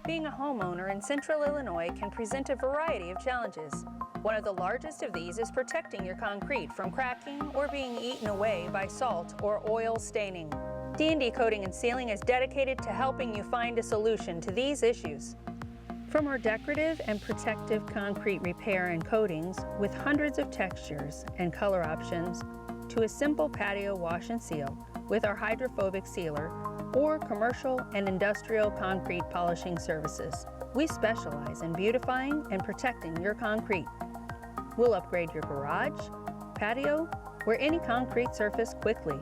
Being a homeowner in Central Illinois can present a variety of challenges. One of the largest of these is protecting your concrete from cracking or being eaten away by salt or oil staining. D&D Coating and Sealing is dedicated to helping you find a solution to these issues. From our decorative and protective concrete repair and coatings with hundreds of textures and color options, to a simple patio wash and seal with our hydrophobic sealer, or commercial and industrial concrete polishing services. We specialize in beautifying and protecting your concrete. We'll upgrade your garage, patio, or any concrete surface quickly.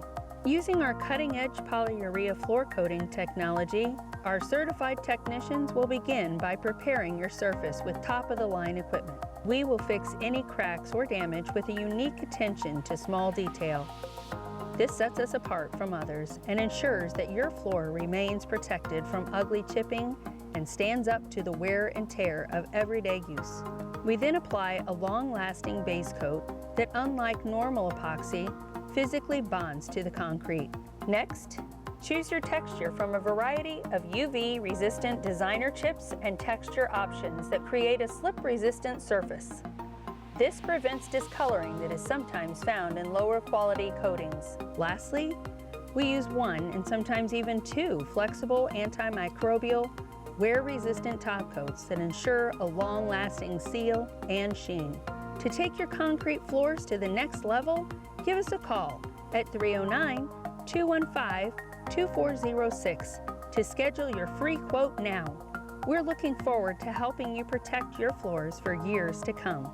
Using our cutting-edge polyurea floor coating technology, our certified technicians will begin by preparing your surface with top-of-the-line equipment. We will fix any cracks or damage with a unique attention to small detail. This sets us apart from others and ensures that your floor remains protected from ugly chipping and stands up to the wear and tear of everyday use. We then apply a long-lasting base coat that, unlike normal epoxy, physically bonds to the concrete. Next, choose your texture from a variety of UV-resistant designer chips and texture options that create a slip-resistant surface. This prevents discoloring that is sometimes found in lower quality coatings. Lastly, we use one and sometimes even two flexible antimicrobial, wear-resistant top coats that ensure a long-lasting seal and sheen. To take your concrete floors to the next level, give us a call at 309-215-2406 to schedule your free quote now. We're looking forward to helping you protect your floors for years to come.